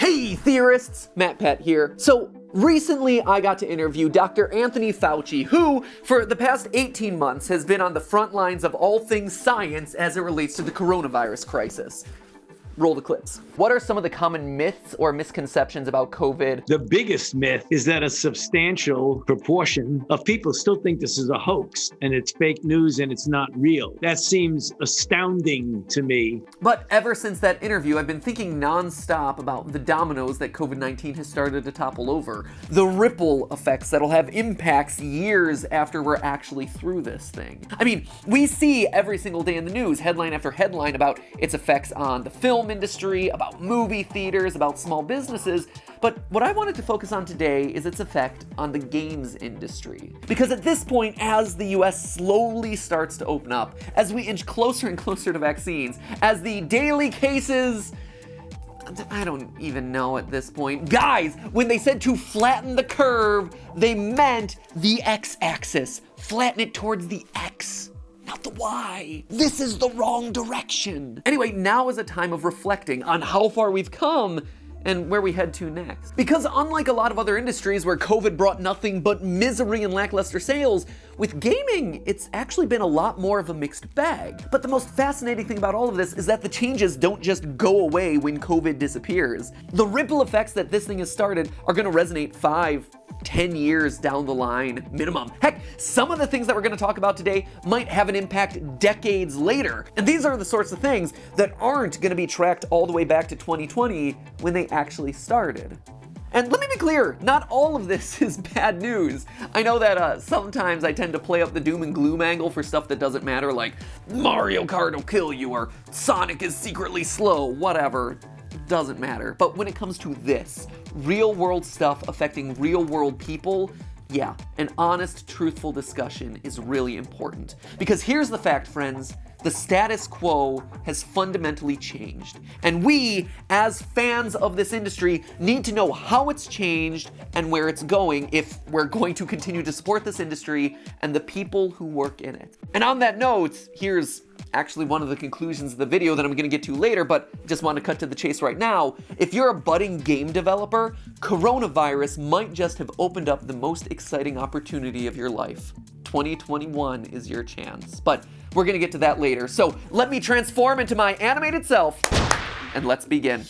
Hey theorists, Matt Pett here. So recently I got to interview Dr. Anthony Fauci, who for the past 18 months has been on the front lines of all things science as it relates to the coronavirus crisis. Roll the clips. What are some of the common myths or misconceptions about COVID? The biggest myth is that a substantial proportion of people still think this is a hoax and it's fake news and it's not real. That seems astounding to me. But ever since that interview, I've been thinking nonstop about the dominoes that COVID-19 has started to topple over. The ripple effects that'll have impacts years after we're actually through this thing. I mean, we see every single day in the news, headline after headline about its effects on the film industry, about movie theaters, about small businesses, but what I wanted to focus on today is its effect on the games industry. Because at this point, as the US slowly starts to open up, as we inch closer and closer to vaccines, as the daily cases, I don't even know at this point. Guys, when they said to flatten the curve, they meant the x-axis. Flatten it towards the x. Not the Y. This is the wrong direction. Anyway, now is a time of reflecting on how far we've come and where we head to next. Because unlike a lot of other industries where COVID brought nothing but misery and lackluster sales, with gaming, it's actually been a lot more of a mixed bag. But the most fascinating thing about all of this is that the changes don't just go away when COVID disappears. The ripple effects that this thing has started are gonna resonate 5-10 years down the line minimum. Heck, some of the things that we're gonna talk about today might have an impact decades later. And these are the sorts of things that aren't gonna be tracked all the way back to 2020 when they actually started. And let me be clear, not all of this is bad news. I know that sometimes I tend to play up the doom and gloom angle for stuff that doesn't matter, like Mario Kart will kill you or Sonic is secretly slow, whatever. Doesn't matter. But when it comes to this, real world stuff affecting real world people, yeah, an honest, truthful discussion is really important. Because here's the fact, friends. The status quo has fundamentally changed. And we, as fans of this industry, need to know how it's changed and where it's going if we're going to continue to support this industry and the people who work in it. And on that note, here's actually one of the conclusions of the video that I'm gonna get to later, but just want to cut to the chase right now. If you're a budding game developer, coronavirus might just have opened up the most exciting opportunity of your life. 2021 is your chance. But we're gonna get to that later. So let me transform into my animated self and let's begin.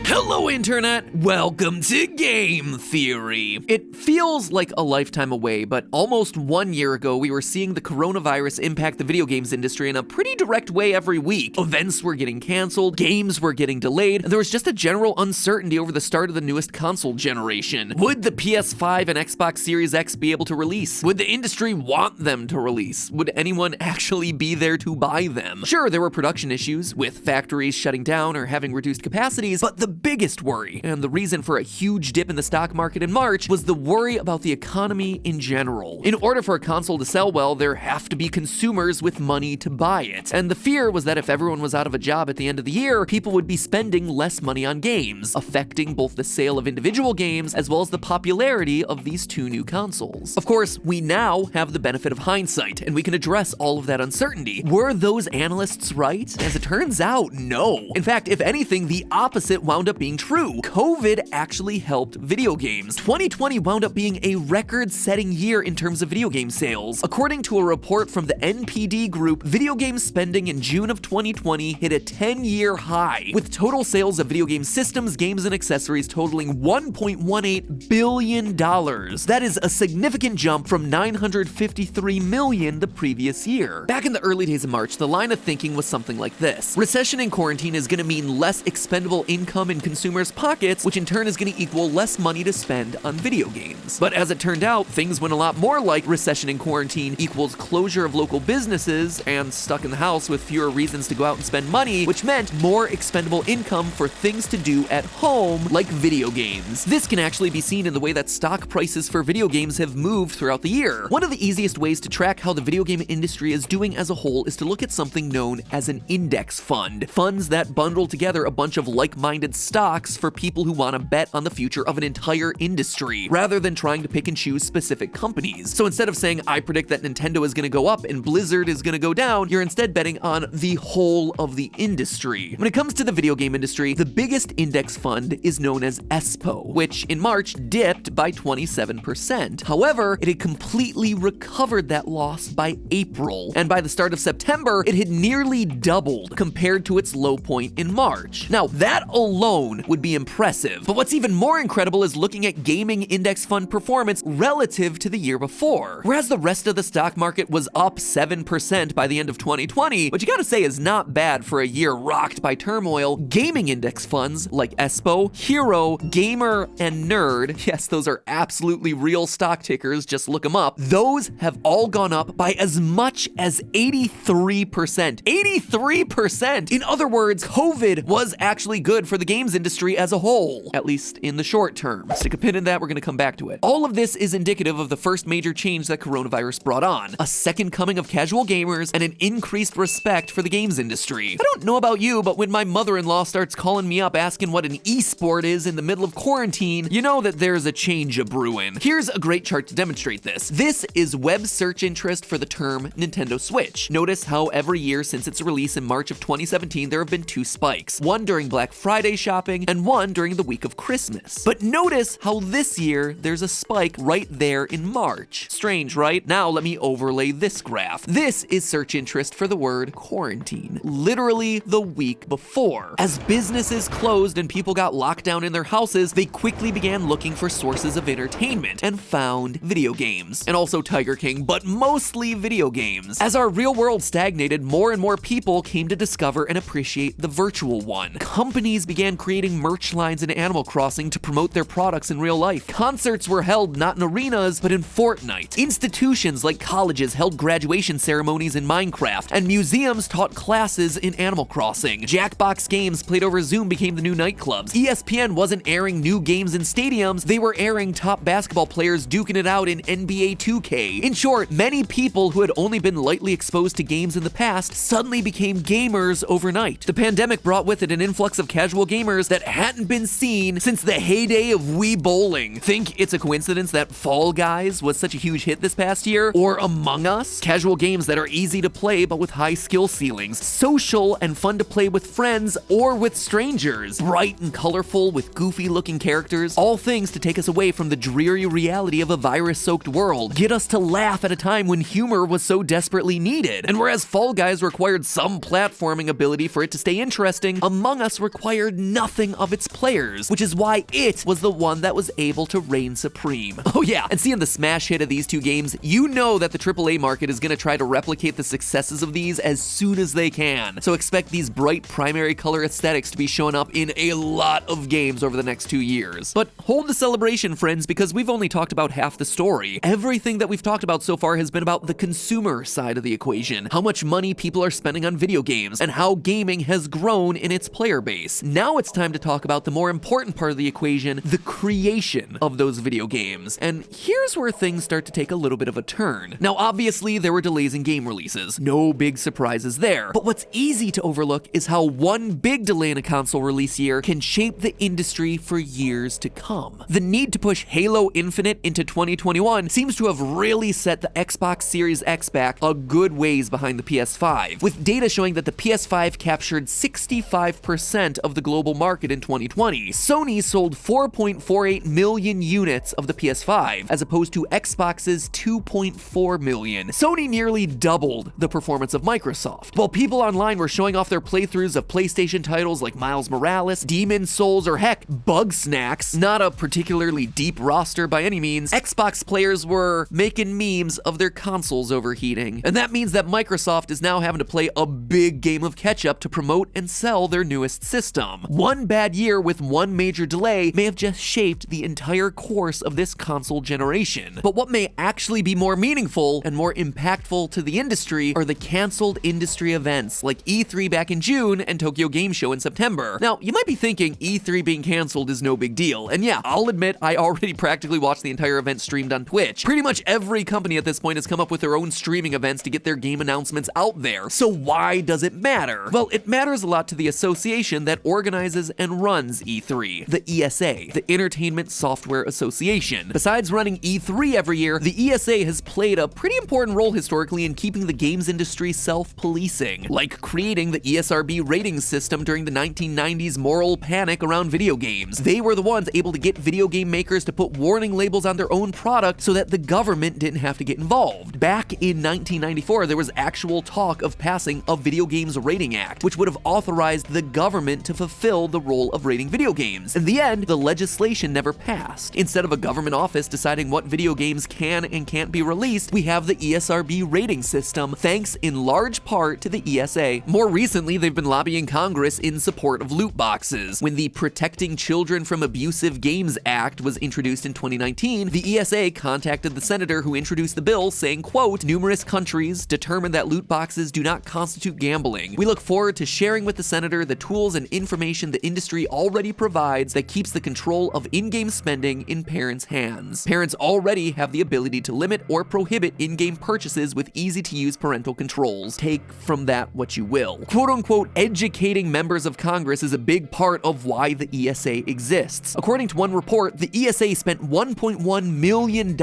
Hello Internet, welcome to Game Theory. It feels like a lifetime away, but almost 1 year ago we were seeing the coronavirus impact the video games industry in a pretty direct way every week. Events were getting canceled, games were getting delayed, and there was just a general uncertainty over the start of the newest console generation. Would the PS5 and Xbox Series X be able to release? Would the industry want them to release? Would anyone actually be there to buy them? Sure, there were production issues, with factories shutting down or having reduced capacities, but the biggest worry, and the reason for a huge dip in the stock market in March, was the worry about the economy in general. In order for a console to sell well, there have to be consumers with money to buy it. And the fear was that if everyone was out of a job at the end of the year, people would be spending less money on games, affecting both the sale of individual games as well as the popularity of these two new consoles. Of course, we now have the benefit of hindsight, and we can address all of that uncertainty. Were those analysts right? As it turns out, no. In fact, if anything, the opposite wound up being true. COVID actually helped video games. 2020 wound up being a record-setting year in terms of video game sales. According to a report from the NPD Group, video game spending in June of 2020 hit a 10-year high, with total sales of video game systems, games, and accessories totaling $1.18 billion. That is a significant jump from $953 million the previous year. Back in the early days of March, the line of thinking was something like this. Recession and quarantine is going to mean less expendable income in consumers' pockets, which in turn is going to equal less money to spend on video games. But as it turned out, things went a lot more like recession and quarantine equals closure of local businesses and stuck in the house with fewer reasons to go out and spend money, which meant more expendable income for things to do at home, like video games. This can actually be seen in the way that stock prices for video games have moved throughout the year. One of the easiest ways to track how the video game industry is doing as a whole is to look at something known as an index fund. Funds that bundle together a bunch of like-minded stocks stocks for people who want to bet on the future of an entire industry, rather than trying to pick and choose specific companies. So instead of saying, I predict that Nintendo is going to go up and Blizzard is going to go down, you're instead betting on the whole of the industry. When it comes to the video game industry, the biggest index fund is known as ESPO, which in March dipped by 27%. However, it had completely recovered that loss by April, and by the start of September, it had nearly doubled compared to its low point in March. Now, that alone would be impressive, but what's even more incredible is looking at gaming index fund performance relative to the year before. Whereas the rest of the stock market was up 7% by the end of 2020, which you gotta say is not bad for a year rocked by turmoil, gaming index funds like ESPO, Hero, Gamer, and Nerd, yes, those are absolutely real stock tickers, just look them up, those have all gone up by as much as 83%. 83%! In other words, COVID was actually good for the games industry as a whole, at least in the short term. Stick a pin in that, we're gonna come back to it. All of this is indicative of the first major change that coronavirus brought on, a second coming of casual gamers and an increased respect for the games industry. I don't know about you, but when my mother-in-law starts calling me up asking what an e-sport is in the middle of quarantine, you know that there's a change a-brewing. Here's a great chart to demonstrate this. This is web search interest for the term Nintendo Switch. Notice how every year since its release in March of 2017, there have been two spikes, one during Black Friday shopping and one during the week of Christmas. But notice how this year there's a spike right there in March. Strange, right? Now let me overlay this graph. This is search interest for the word quarantine, literally the week before. As businesses closed and people got locked down in their houses, they quickly began looking for sources of entertainment and found video games, and also Tiger King, but mostly video games. As our real world stagnated, more and more people came to discover and appreciate the virtual one. Companies began creating merch lines in Animal Crossing to promote their products in real life. Concerts were held not in arenas, but in Fortnite. Institutions like colleges held graduation ceremonies in Minecraft, and museums taught classes in Animal Crossing. Jackbox games played over Zoom became the new nightclubs. ESPN wasn't airing new games in stadiums, they were airing top basketball players duking it out in NBA 2K. In short, many people who had only been lightly exposed to games in the past suddenly became gamers overnight. The pandemic brought with it an influx of casual gamers that hadn't been seen since the heyday of Wii Bowling. Think it's a coincidence that Fall Guys was such a huge hit this past year? Or Among Us? Casual games that are easy to play but with high skill ceilings. Social and fun to play with friends or with strangers. Bright and colorful with goofy looking characters. All things to take us away from the dreary reality of a virus-soaked world. Get us to laugh at a time when humor was so desperately needed. And whereas Fall Guys required some platforming ability for it to stay interesting, Among Us required nothing of its players, which is why it was the one that was able to reign supreme. Oh yeah, and seeing the smash hit of these two games, you know that the AAA market is gonna try to replicate the successes of these as soon as they can. So expect these bright primary color aesthetics to be showing up in a lot of games over the next 2 years. But hold the celebration, friends, because we've only talked about half the story. Everything that we've talked about so far has been about the consumer side of the equation, how much money people are spending on video games, and how gaming has grown in its player base. Now it's time to talk about the more important part of the equation, the creation of those video games. And here's where things start to take a little bit of a turn. Now, obviously, there were delays in game releases. No big surprises there. But what's easy to overlook is how one big delay in a console release year can shape the industry for years to come. The need to push Halo Infinite into 2021 seems to have really set the Xbox Series X back a good ways behind the PS5, with data showing that the PS5 captured 65% of the global market in 2020. Sony sold 4.48 million units of the PS5, as opposed to Xbox's 2.4 million. Sony nearly doubled the performance of Microsoft. While people online were showing off their playthroughs of PlayStation titles like Miles Morales, Demon's Souls, or heck, Bugsnax, not a particularly deep roster by any means, Xbox players were making memes of their consoles overheating. And that means that Microsoft is now having to play a big game of catch-up to promote and sell their newest system. One bad year with one major delay may have just shaped the entire course of this console generation. But what may actually be more meaningful and more impactful to the industry are the canceled industry events like E3 back in June and Tokyo Game Show in September. Now, you might be thinking E3 being canceled is no big deal, and yeah, I'll admit I already practically watched the entire event streamed on Twitch. Pretty much every company at this point has come up with their own streaming events to get their game announcements out there. So why does it matter? Well, it matters a lot to the association that organizes and even runs E3, the ESA, the Entertainment Software Association. Besides running E3 every year, the ESA has played a pretty important role historically in keeping the games industry self-policing, like creating the ESRB rating system during the 1990s moral panic around video games. They were the ones able to get video game makers to put warning labels on their own product so that the government didn't have to get involved. Back in 1994, there was actual talk of passing a Video Games Rating Act, which would have authorized the government to fulfill the role of rating video games. In the end, the legislation never passed. Instead of a government office deciding what video games can and can't be released, we have the ESRB rating system, thanks in large part to the ESA. More recently, they've been lobbying Congress in support of loot boxes. When the Protecting Children from Abusive Games Act was introduced in 2019, the ESA contacted the senator who introduced the bill saying, quote, "Numerous countries determined that loot boxes do not constitute gambling. We look forward to sharing with the senator the tools and information the industry already provides that keeps the control of in-game spending in parents' hands. Parents already have the ability to limit or prohibit in-game purchases with easy-to-use parental controls. Take from that what you will." Quote-unquote, educating members of Congress is a big part of why the ESA exists. According to one report, the ESA spent $1.1 million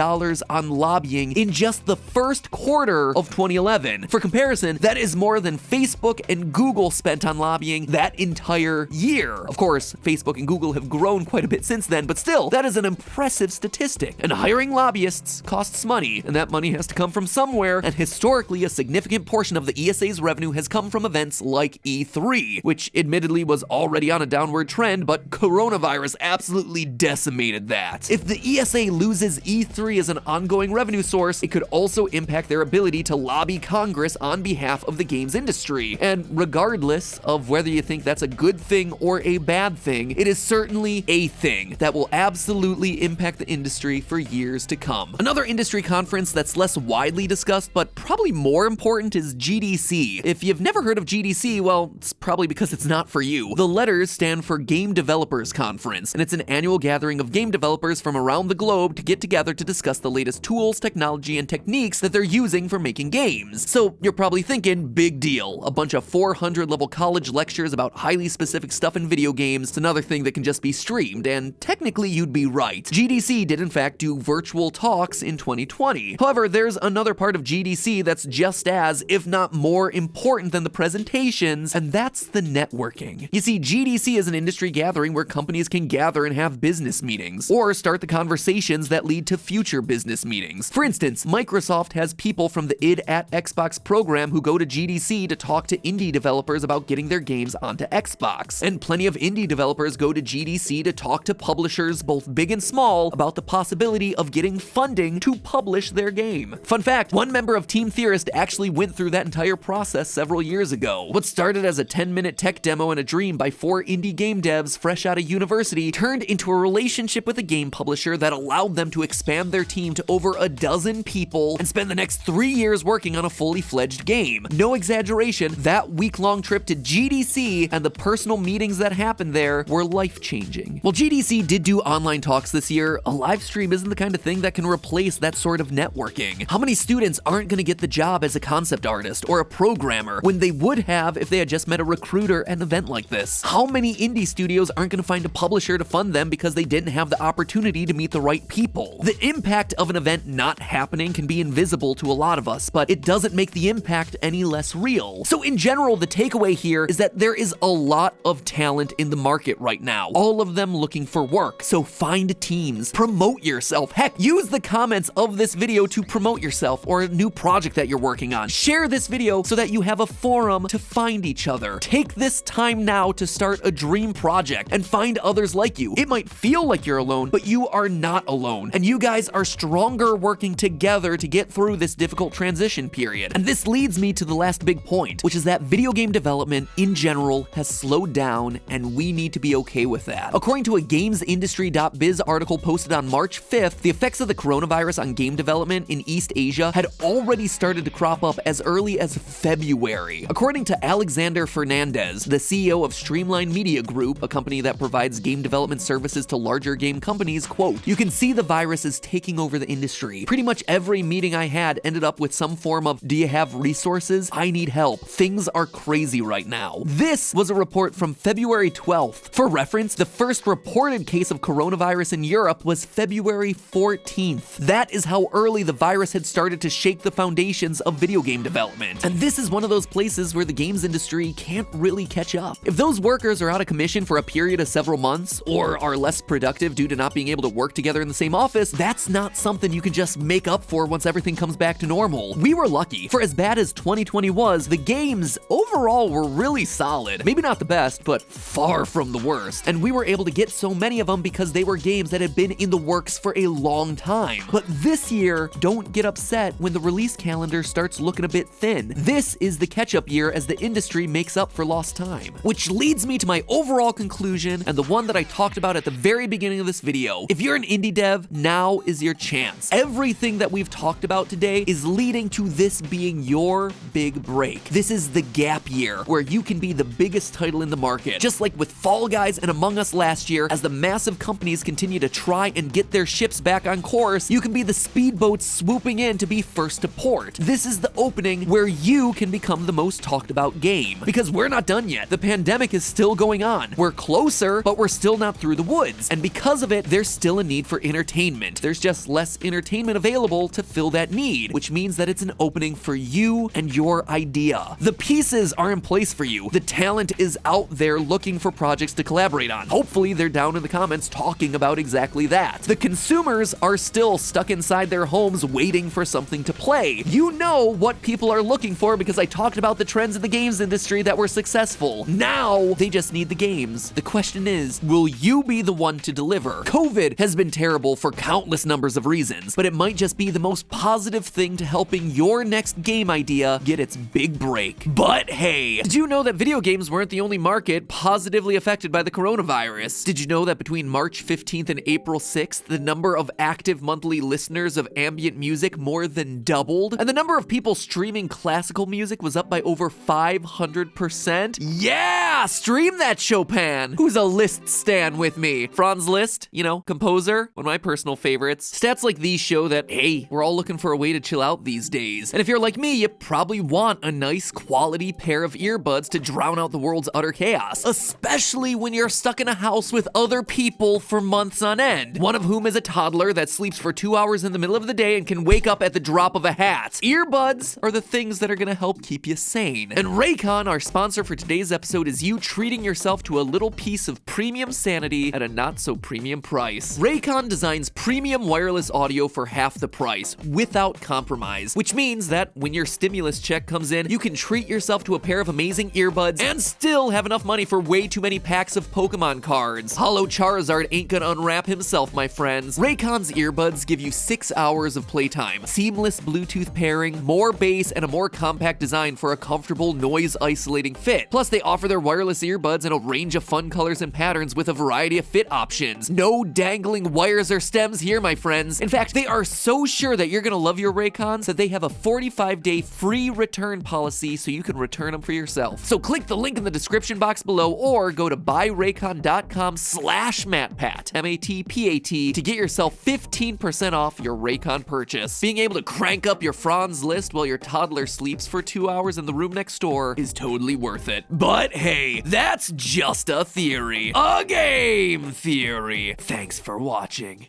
on lobbying in just the first quarter of 2011. For comparison, that is more than Facebook and Google spent on lobbying that entire year. Of course, Facebook and Google have grown quite a bit since then, but still, that is an impressive statistic. And hiring lobbyists costs money, and that money has to come from somewhere, and historically, a significant portion of the ESA's revenue has come from events like E3, which admittedly was already on a downward trend, but coronavirus absolutely decimated that. If the ESA loses E3 as an ongoing revenue source, it could also impact their ability to lobby Congress on behalf of the games industry. And regardless of whether you think that's a good thing or a bad thing, it is certainly a thing that will absolutely impact the industry for years to come. Another industry conference that's less widely discussed, but probably more important, is GDC. If you've never heard of GDC, well, it's probably because it's not for you. The letters stand for Game Developers Conference, and it's an annual gathering of game developers from around the globe to get together to discuss the latest tools, technology, and techniques that they're using for making games. So you're probably thinking, big deal, a bunch of 400-level college lectures about highly specific stuff in video games. It's another thing that can just be streamed, and technically you'd be right. GDC did in fact do virtual talks in 2020. However, there's another part of GDC that's just as, if not more important than the presentations, and that's the networking. You see, GDC is an industry gathering where companies can gather and have business meetings, or start the conversations that lead to future business meetings. For instance, Microsoft has people from the id at Xbox program who go to GDC to talk to indie developers about getting their games onto Xbox. And plenty of indie developers go to GDC to talk to publishers, both big and small, about the possibility of getting funding to publish their game. Fun fact, one member of Team Theorists actually went through that entire process several years ago. What started as a 10-minute tech demo and a dream by 4 indie game devs fresh out of university turned into a relationship with a game publisher that allowed them to expand their team to over a dozen people and spend the next 3 years working on a fully fledged game. No exaggeration, that week-long trip to GDC and the personal meetings that happened there were life-changing. While GDC did do online talks this year, a live stream isn't the kind of thing that can replace that sort of networking. How many students aren't going to get the job as a concept artist or a programmer when they would have if they had just met a recruiter at an event like this? How many indie studios aren't going to find a publisher to fund them because they didn't have the opportunity to meet the right people? The impact of an event not happening can be invisible to a lot of us, but it doesn't make the impact any less real. So in general, the takeaway here is that there is a lot of talent in the market right now, all of them looking for work. So find teams, promote yourself. Heck, use the comments of this video to promote yourself or a new project that you're working on. Share this video so that you have a forum to find each other. Take this time now to start a dream project and find others like you. It might feel like you're alone, but you are not alone. And you guys are stronger working together to get through this difficult transition period. And this leads me to the last big point, which is that video game development in general has slowed down, and we need to be okay with that. According to a gamesindustry.biz article posted on March 5th, the effects of the coronavirus on game development in East Asia had already started to crop up as early as February. According to Alexander Fernandez, the CEO of Streamline Media Group, a company that provides game development services to larger game companies, quote, "You can see the virus is taking over the industry. Pretty much every meeting I had ended up with some form of, do you have resources? I need help. Things are crazy right now." This was a report from February 12th. For reference, the first reported case of coronavirus in Europe was February 14th. That is how early the virus had started to shake the foundations of video game development. And this is one of those places where the games industry can't really catch up. If those workers are out of commission for a period of several months, or are less productive due to not being able to work together in the same office, that's not something you can just make up for once everything comes back to normal. We were lucky. For as bad as 2020 was, the games overall were really solid. Maybe not the best, but far from the worst. And we were able to get so many of them because they were games that had been in the works for a long time. But this year, don't get upset when the release calendar starts looking a bit thin. This is the catch-up year as the industry makes up for lost time. Which leads me to my overall conclusion, and the one that I talked about at the very beginning of this video. If you're an indie dev, now is your chance. Everything that we've talked about today is leading to this being your big break. This is the gap year where you can be the biggest title in the market. Just like with Fall Guys and Among Us last year, as the massive companies continue to try and get their ships back on course, you can be the speedboats swooping in to be first to port. This is the opening where you can become the most talked about game. Because we're not done yet. The pandemic is still going on. We're closer, but we're still not through the woods. And because of it, there's still a need for entertainment. There's just less entertainment available to fill that need, which means that it's an opening for you and your idea. The pieces are in place for you. The talent is out there looking for projects to collaborate on. Hopefully they're down in the comments talking about exactly that. The consumers are still stuck inside their homes waiting for something to play. You know what people are looking for because I talked about the trends in the games industry that were successful. Now they just need the games. The question is, will you be the one to deliver? COVID has been terrible for countless numbers of reasons, but it might just be the most positive thing to helping your next game idea get its big break. But hey, did you know that video games weren't the only market positively affected by the coronavirus? Did you know that between March 15th and April 6th, the number of active monthly listeners of ambient music more than doubled? And the number of people streaming classical music was up by over 500%? Yeah! Stream that, Chopin! Who's a Liszt stan with me? Franz Liszt, you know, composer, one of my personal favorites. Stats like these show that, hey, we're all looking for a way to chill out these days. And if you're like me, you probably want a nice quality pair of earbuds to drown out the world's utter chaos, especially when you're stuck in a house with other people for months on end, one of whom is a toddler that sleeps for 2 hours in the middle of the day and can wake up at the drop of a hat. Earbuds are the things that are gonna help keep you sane. And Raycon, our sponsor for today's episode, is you treating yourself to a little piece of premium sanity at a not so premium price. Raycon designs premium wireless audio for half the price, without compromise, which means that when your stimulus check comes in, you can treat yourself to a pair of amazing earbuds and still have enough money for way too many packs of Pokemon cards. Hollow Charizard ain't gonna unwrap himself, my friends. Raycon's earbuds give you 6 hours of playtime, seamless Bluetooth pairing, more bass, and a more compact design for a comfortable noise-isolating fit. Plus, they offer their wireless earbuds in a range of fun colors and patterns with a variety of fit options. No dangling wires or stems here, my friends. In fact, they are so sure that you're gonna love your Raycons that they have a 45-day free return policy so you can return them for yourself. So click the link in the description box below or go to buyraycon.com/MattPat, MATPAT, to get yourself 15% off your Raycon purchase. Being able to crank up your Franz Liszt while your toddler sleeps for 2 hours in the room next door is totally worth it. But hey, that's just a theory. A game theory. Thanks for watching.